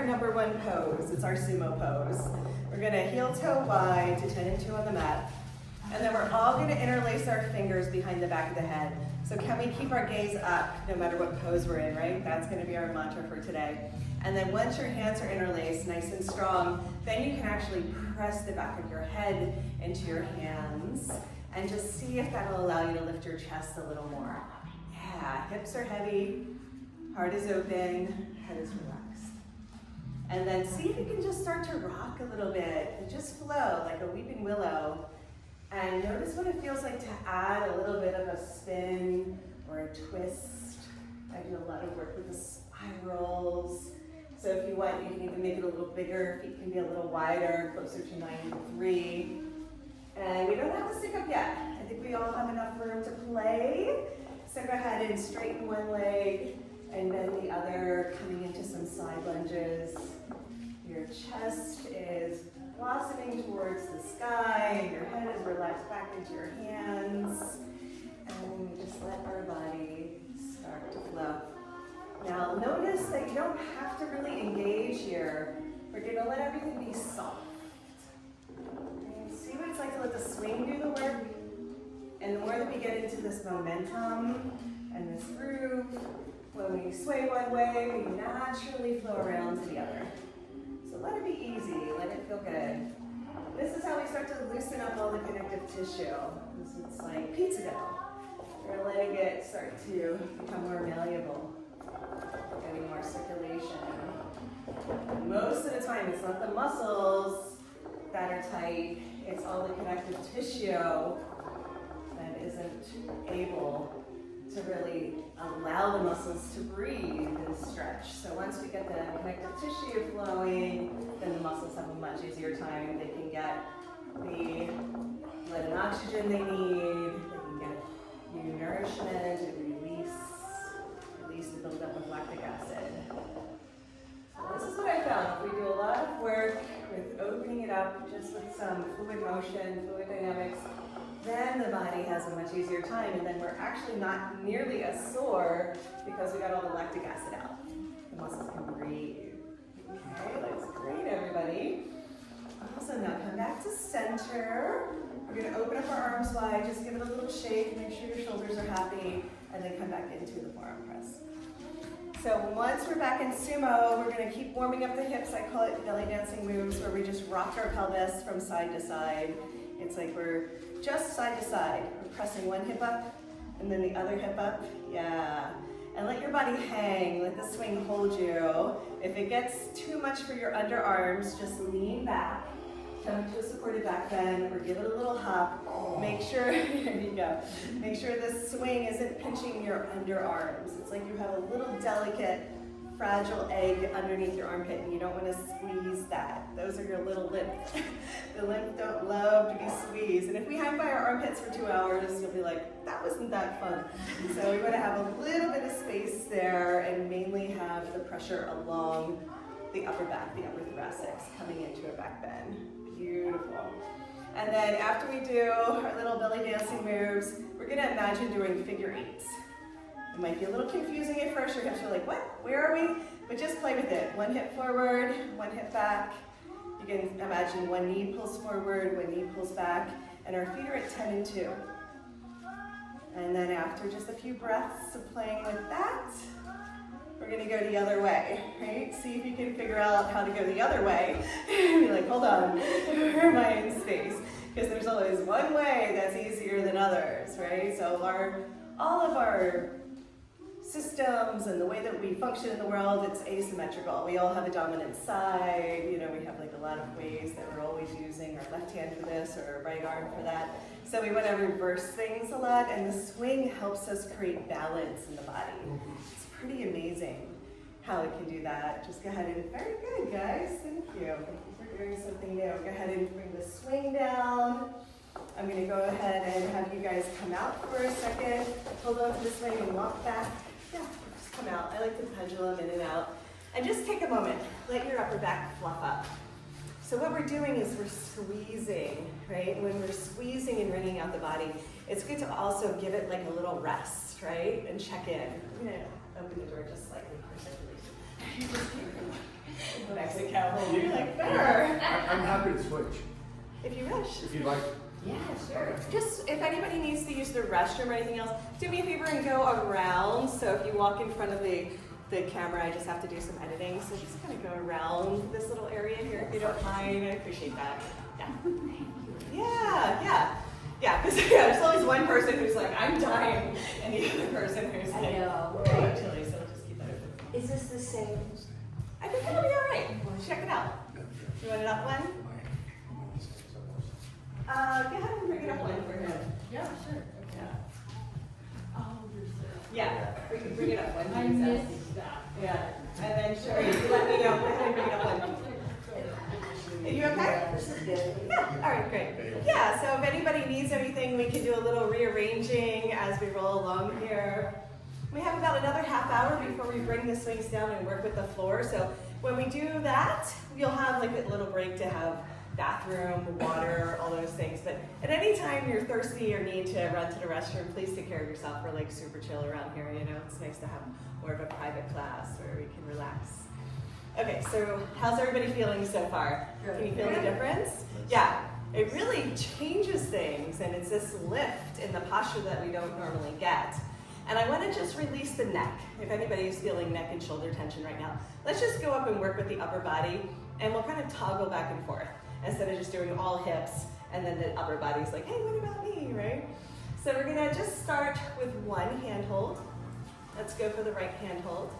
our number one pose. It's our sumo pose. We're gonna heel toe wide to 10 and 2 on the mat. And then we're all gonna interlace our fingers behind the back of the head. So can we keep our gaze up no matter what pose we're in, right? That's gonna be our mantra for today. And then once your hands are interlaced, nice and strong, then you can actually press the back of your head into your hands and just see if that'll allow you to lift your chest a little more. Yeah, hips are heavy, heart is open, head is relaxed. And then see if you can just start to rock a little bit and just flow like a weeping willow. And notice what it feels like to add a little bit of a spin or a twist. I do a lot of work with the spirals. So if you want, you can even make it a little bigger. Feet can be a little wider, closer to 93. And we don't have to stick up yet. I think we all have enough room to play. So go ahead and straighten one leg and bend the other, coming into some side lunges. Your chest is blossoming towards the sky, and your head is relaxed back into your hands. And we just let our body start to flow. Now notice that you don't have to really engage here. We're gonna let everything be soft. And see what it's like to let the swing do the work. And the more that we get into this momentum and this groove, when we sway one way, we naturally flow around to the other. So let it be easy, let it feel good. This is how we start to loosen up all the connective tissue. It's like pizza dough. We're letting it start to become more malleable, getting more circulation. Most of the time, it's not the muscles that are tight, it's all the connective tissue that isn't able to really allow the muscles to breathe and stretch. So once we get the connective tissue flowing, then the muscles have a much easier time. They can get the blood and oxygen they need, they can get new nourishment and release the buildup of lactic acid. So this is what I found. We do a lot of work with opening it up just with some fluid motion, fluid dynamics. Then the body has a much easier time, and then we're actually not nearly as sore because we got all the lactic acid out. The muscles can breathe. Okay, that's great, everybody. Awesome, now come back to center. We're gonna open up our arms wide, just give it a little shake, make sure your shoulders are happy, and then come back into the forearm press. So once we're back in sumo, we're gonna keep warming up the hips. I call it belly dancing moves, where we just rock our pelvis from side to side. It's like we're just side to side. We're pressing one hip up and then the other hip up. Yeah. And let your body hang. Let the swing hold you. If it gets too much for your underarms, just lean back. Come to a supported back bend or give it a little hop. Make sure, there you go. Make sure the swing isn't pinching your underarms. It's like you have a little delicate, fragile egg underneath your armpit and you don't want to squeeze that. Those are your little lymph. The lymph don't love to be squeezed. And if we hang by our armpits for 2 hours, you'll be like, that wasn't that fun. So we want to have a little bit of space there and mainly have the pressure along the upper back, the upper thoracics, coming into a back bend. Beautiful. And then after we do our little belly dancing moves, we're going to imagine doing figure eights. It might be a little confusing at first. Your hips are like, what? Where are we? But just play with it. One hip forward, one hip back. You can imagine one knee pulls forward, one knee pulls back, and our feet are at 10 and 2. And then after just a few breaths of playing with that, we're going to go the other way, right? See if you can figure out how to go the other way. Be like, hold on, where am I in space? Because there's always one way that's easier than others, right? So all of our systems and the way that we function in the world, it's asymmetrical. We all have a dominant side, we have like a lot of ways that we're always using our left hand for this or our right arm for that. So we want to reverse things a lot, and the swing helps us create balance in the body. It's pretty amazing how it can do that. Just go ahead and, very good guys, thank you. Thank you for doing something new. Go ahead and bring the swing down. I'm going to go ahead and have you guys come out for a second, hold on to the swing and walk back. Yeah, just come out. I like to pendulum in and out. And just take a moment. Let your upper back fluff up. So what we're doing is we're squeezing, right? When we're squeezing and wringing out the body, it's good to also give it like a little rest, right? And check in. I'm going to open the door just slightly for circulation. You just came from Mexico. You're like, better. I'm happy to switch. If you wish. If you'd like. Yeah, sure. Just if anybody needs to use the restroom or anything else, do me a favor and go around. So if you walk in front of the camera, I just have to do some editing. So just kind of go around this little area here if you don't mind. I appreciate that. Yeah. Yeah, because there's always one person who's like, I'm dying, and the other person who's like, very chilly, so we'll just keep that open. Is this the same? I think it'll be all right. Check it out. You want it up one? Go ahead and bring it up one for him. Yeah, sure. Yeah. Oh, Yeah, we can bring it up one. I missed that. Yeah, and then Sherry, you let me know. Go ahead and bring it up one. Are you okay? This is good. Yeah, all right, great. Yeah, so if anybody needs anything, we can do a little rearranging as we roll along here. We have about another half hour before we bring the swings down and work with the floor. So when we do that, you'll have like a little break to have bathroom, water, all those things. But at any time you're thirsty or need to run to the restroom, please take care of yourself. We're like super chill around here, you know. It's nice to have more of a private class where we can relax. Okay, so how's everybody feeling so far? Can you feel the difference? Yeah, it really changes things, and it's this lift in the posture that we don't normally get. And I want to just release the neck. If anybody is feeling neck and shoulder tension right now, let's just go up and work with the upper body, and we'll kind of toggle back and forth instead of just doing all hips, and then the upper body's like, hey, what about me, right? So we're gonna just start with one hand hold. Let's go for the right hand hold.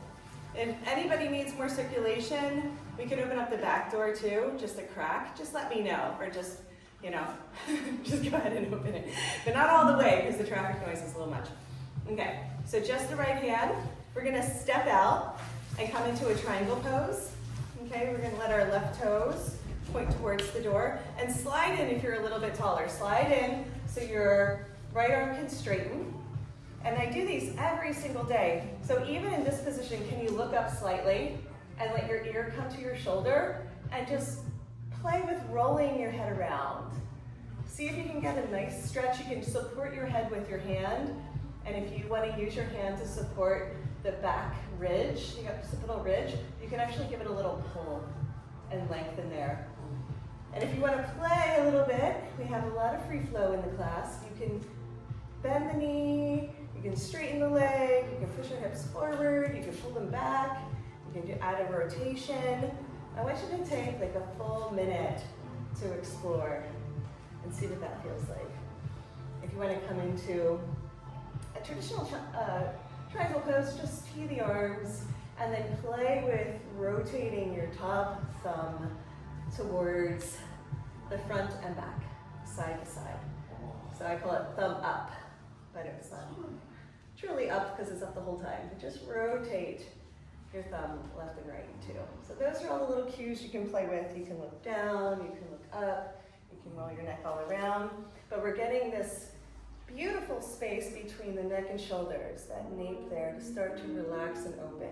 If anybody needs more circulation, we could open up the back door too, just a crack. Just let me know, or just, you know, just go ahead and open it. But not all the way, because the traffic noise is a little much. Okay, so just the right hand. We're gonna step out and come into a triangle pose. Okay, we're gonna let our left toes point towards the door and slide in if you're a little bit taller. Slide in so your right arm can straighten. And I do these every single day. So even in this position, can you look up slightly and let your ear come to your shoulder and just play with rolling your head around. See if you can get a nice stretch. You can support your head with your hand. And if you want to use your hand to support the back ridge, the occipital ridge, you can actually give it a little pull and lengthen there. And if you want to play a little bit, we have a lot of free flow in the class. You can bend the knee, you can straighten the leg, you can push your hips forward, you can pull them back, you can add a rotation. I want you to take like a full minute to explore and see what that feels like. If you want to come into a traditional triangle pose, just tee the arms and then play with rotating your top thumb towards the front and back, side to side. So I call it thumb up, but it's not truly up because it's up the whole time. But just rotate your thumb left and right too. So those are all the little cues you can play with. You can look down, you can look up, you can roll your neck all around. But we're getting this beautiful space between the neck and shoulders, that nape there, to start to relax and open.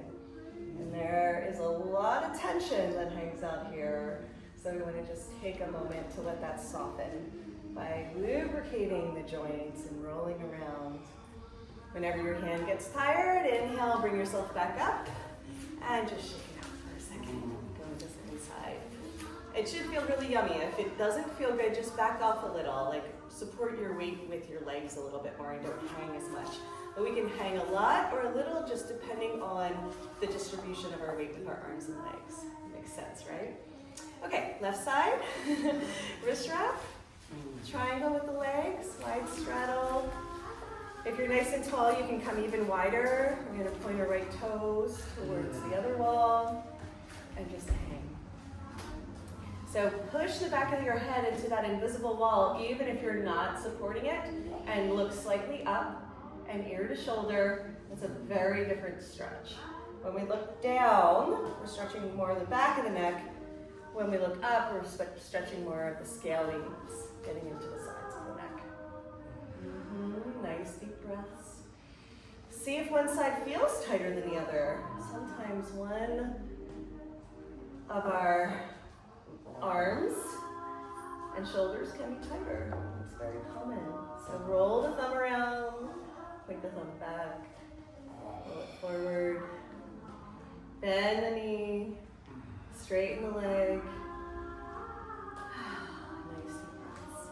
And there is a lot of tension that hangs out here. So we want to just take a moment to let that soften by lubricating the joints and rolling around. Whenever your hand gets tired, inhale, bring yourself back up, and just shake it out for a second. Go just inside. It should feel really yummy. If it doesn't feel good, just back off a little. Like support your weight with your legs a little bit more and don't hang as much. But we can hang a lot or a little, just depending on the distribution of our weight with our arms and legs. Makes sense, right? Okay, left side, wrist wrap, triangle with the legs, wide straddle. If you're nice and tall, you can come even wider. We're gonna point our right toes towards the other wall and just hang. So push the back of your head into that invisible wall, even if you're not supporting it, and look slightly up and ear to shoulder. It's a very different stretch. When we look down, we're stretching more of the back of the neck. When we look up, we're stretching more of the scalenes, getting into the sides of the neck. Nice deep breaths. See if one side feels tighter than the other. Sometimes one of our arms and shoulders can be tighter. It's very common. So roll the thumb around, point the thumb back, roll it forward. Bend the knee, straighten the leg. Nice deep breaths.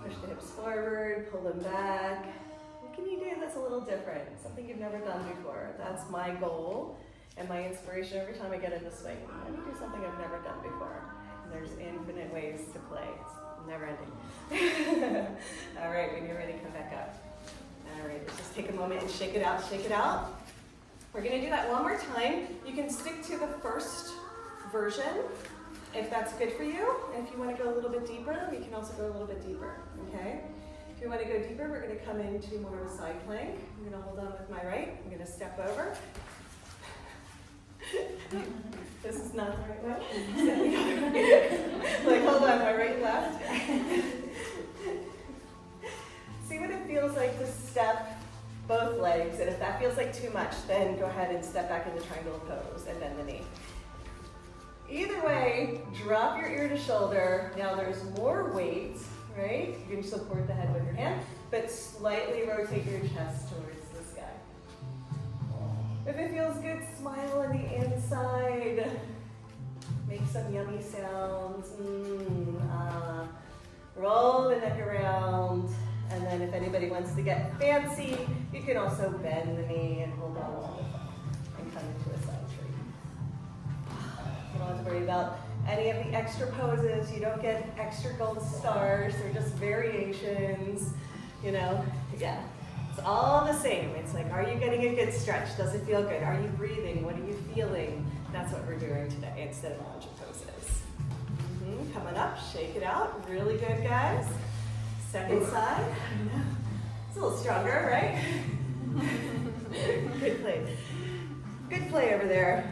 Push the hips forward, pull them back. What can you do that's a little different? Something you've never done before. That's my goal and my inspiration every time I get in the swing. Let me do something I've never done before. And there's infinite ways to play. It's never ending. All right, when you're ready, come back up. All right, let's just take a moment and shake it out, shake it out. We're gonna do that one more time. You can stick to the first version if that's good for you. And if you wanna go a little bit deeper, we can also go a little bit deeper, okay? If you wanna go deeper, we're gonna come into more of a side plank. I'm gonna hold on with my right. I'm gonna step over. This is not the right way. Like, hold on, my right, left. See what it feels like to step both legs, and if that feels like too much, then go ahead and step back into triangle pose and bend the knee. Either way, drop your ear to shoulder. Now there's more weight, right? You can support the head with your hand, but slightly rotate your chest towards the sky. If it feels good, smile on the inside. Make some yummy sounds. Roll the neck around. And then if anybody wants to get fancy, you can also bend the knee and hold on to the thumb and come into a side tree. You don't have to worry about any of the extra poses. You don't get extra gold stars. They're just variations, you know. Yeah, it's all the same. It's like, are you getting a good stretch? Does it feel good? Are you breathing? What are you feeling? That's what we're doing today instead of a bunch of poses. Coming up, shake it out. Really good, guys. Second side. It's a little stronger, right? Good play. Good play over there.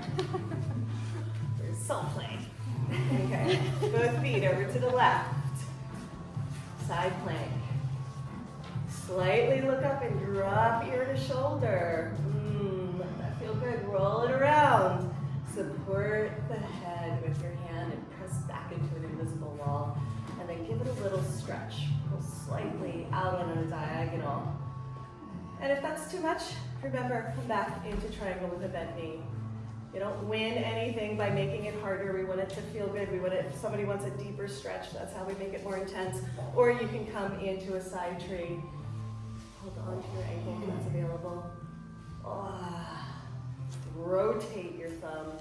There's some play. Okay. Both feet over to the left. Side plank. Slightly look up and drop ear to shoulder. Let that feel good. Roll it around. Support the head with your hand and press back into an invisible wall. And then give it a little stretch. Pull slightly out on a diagonal. And if that's too much, remember, come back into triangle with a bent knee. You don't win anything by making it harder. We want it to feel good. We want it, if somebody wants a deeper stretch, that's how we make it more intense. Or you can come into a side tree. Hold on to your ankle if that's available. Rotate your thumb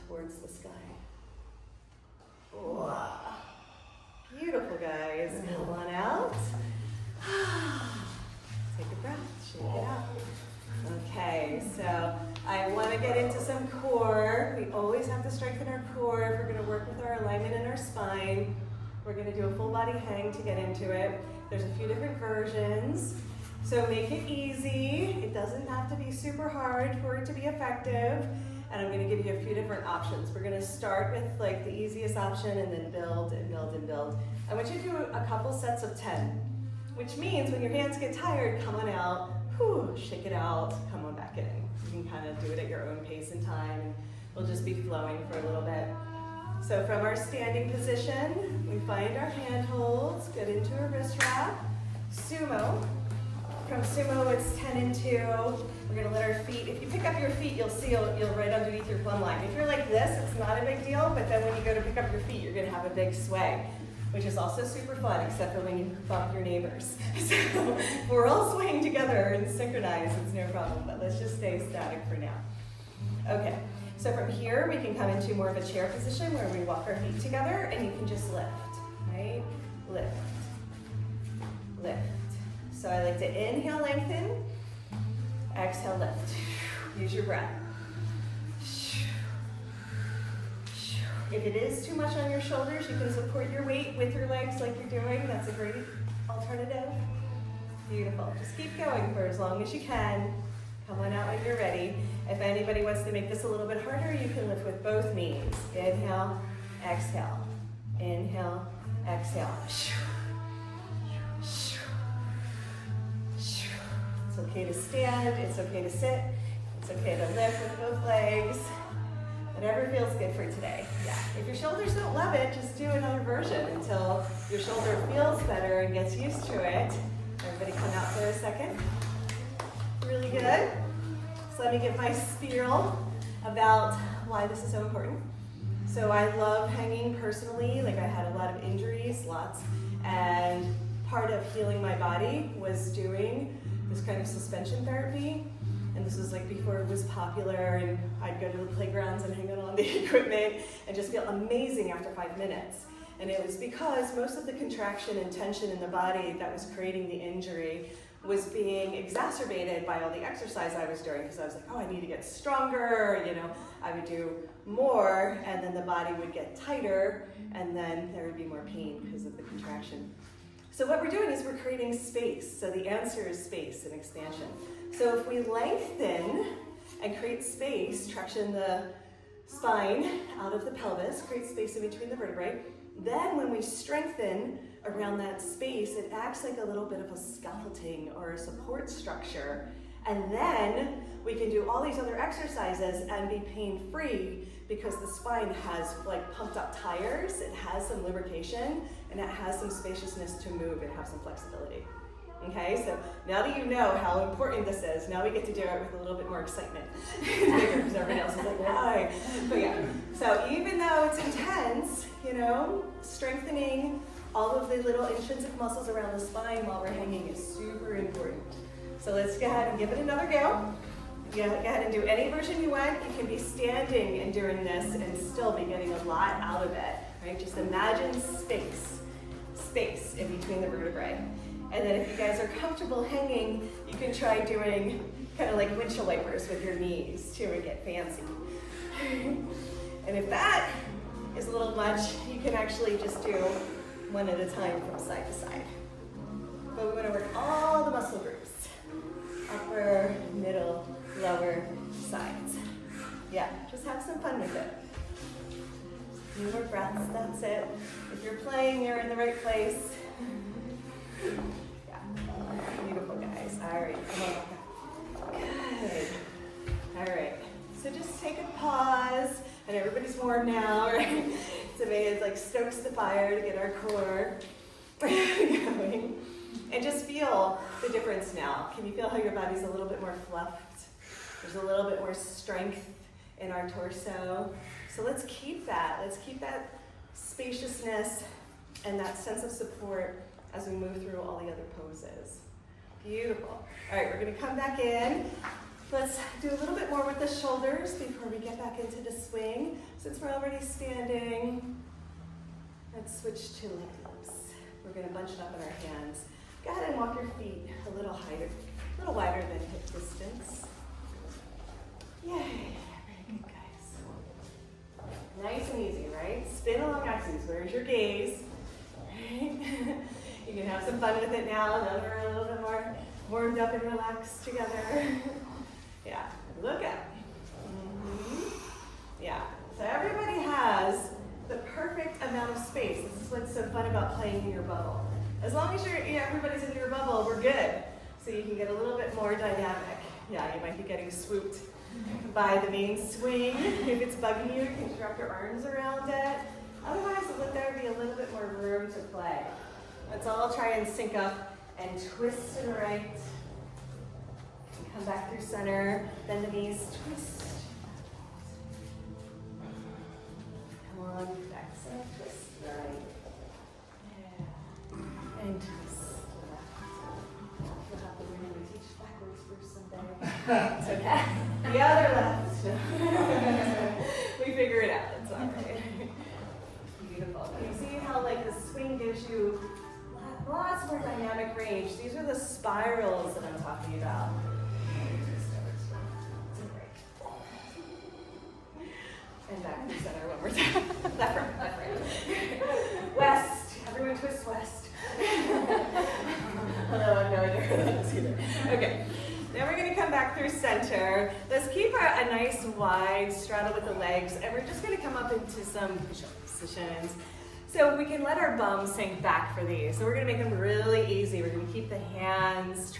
towards the sky. Beautiful, guys. Come on out. Take a breath. Shake it out. Okay, so I want to get into some core. We always have to strengthen our core if we're going to work with our alignment in our spine. We're going to do a full body hang to get into it. There's a few different versions. So make it easy. It doesn't have to be super hard for it to be effective. And I'm going to give you a few different options. We're going to start with like the easiest option and then build and build and build. I want you to do a couple sets of 10, which means when your hands get tired, come on out, shake it out, come on back in. You can kind of do it at your own pace and time, and we'll just be flowing for a little bit. So from our standing position, we find our hand holds, get into a wrist wrap, sumo. From sumo, it's 10 and 2. We're gonna let our feet, if you pick up your feet, you'll see you'll right underneath your plumb line. If you're like this, it's not a big deal, but then when you go to pick up your feet, you're gonna have a big sway, which is also super fun, except for when you bump your neighbors. So we're all swaying together and synchronized, it's no problem, but let's just stay static for now. Okay, so from here, we can come into more of a chair position where we walk our feet together and you can just lift, right? Lift, lift. So I like to inhale, lengthen, exhale, lift. Use your breath. If it is too much on your shoulders, you can support your weight with your legs like you're doing. That's a great alternative. Beautiful. Just keep going for as long as you can. Come on out when you're ready. If anybody wants to make this a little bit harder, you can lift with both knees. Inhale, exhale. Inhale, exhale. It's okay to stand, it's okay to sit, it's okay to lift with both legs. Whatever feels good for today. Yeah. If your shoulders don't love it, just do another version until your shoulder feels better and gets used to it. Everybody come out for a second. Really good. So let me get my spiral about why this is so important. So I love hanging personally, like I had a lot of injuries, lots, and part of healing my body was doing this kind of suspension therapy. And this was like before it was popular, and I'd go to the playgrounds and hang out on the equipment and just feel amazing after 5 minutes. And it was because most of the contraction and tension in the body that was creating the injury was being exacerbated by all the exercise I was doing, because I was like, oh, I need to get stronger, you know. I would do more, and then the body would get tighter, and then there would be more pain because of the contraction. So what we're doing is we're creating space. So the answer is space and expansion. So if we lengthen and create space, traction the spine out of the pelvis, create space in between the vertebrae, then when we strengthen around that space, it acts like a little bit of a scaffolding or a support structure. And then we can do all these other exercises and be pain-free because the spine has like pumped up tires, it has some lubrication, and it has some spaciousness to move and have some flexibility. Okay, so now that you know how important this is, now we get to do it with a little bit more excitement. Because everybody else is like, why? But yeah, so even though it's intense, you know, strengthening all of the little intrinsic muscles around the spine while we're hanging is super important. So let's go ahead and give it another go. Yeah, go ahead and do any version you want. You can be standing and doing this and still be getting a lot out of it, right? Just imagine space in between the vertebrae. And then if you guys are comfortable hanging, you can try doing kind of like windshield wipers with your knees too and get fancy. And if that is a little much, you can actually just do one at a time from side to side. But we want to work all the muscle groups. Upper, middle, lower, sides. Yeah, just have some fun with it. A few more breaths, that's it. If you're playing, you're in the right place. Yeah, beautiful guys. All right, come on. Good. All right, so just take a pause, and everybody's warm now, right? So maybe it's like stokes the fire to get our core going. And just feel the difference now. Can you feel how your body's a little bit more fluffed? There's a little bit more strength in our torso. So let's keep that. Let's keep that spaciousness and that sense of support as we move through all the other poses. Beautiful. All right, we're going to come back in. Let's do a little bit more with the shoulders before we get back into the swing. Since we're already standing, let's switch to legs. We're going to bunch it up in our hands. Go ahead and walk your feet a little higher, a little wider than hip distance. Yay, very good, guys. Nice and easy, right? Spin along axes. Where's your gaze? Right? You can have some fun with it now. Now we're a little bit more warmed up and relaxed together. Yeah, look out. Yeah, so everybody has the perfect amount of space. This is what's so fun about playing in your bubble. As long as everybody's in your bubble, we're good. So you can get a little bit more dynamic. Yeah, you might be getting swooped by the main swing. If it's bugging you, you can just wrap your arms around it. Otherwise, let there be a little bit more room to play. Let's all try and sync up and twist to the right. And come back through center, bend the knees, twist. Come on, back center, twist to the right. And twist. We'll have to learn to teach backwards for someday. It's okay. The other left. We figure it out. It's all right. Beautiful. Can you see how like the swing gives you lots more dynamic range? These are the spirals that I'm talking about. And back to center one more time. Left, right, left, right. West. Everyone twist west. Although I have no idea where that is either. Okay. Now we're going to come back through center. Let's keep a nice wide straddle with the legs, and we're just going to come up into some positions. So we can let our bum sink back for these. So we're going to make them really easy. We're going to keep the hands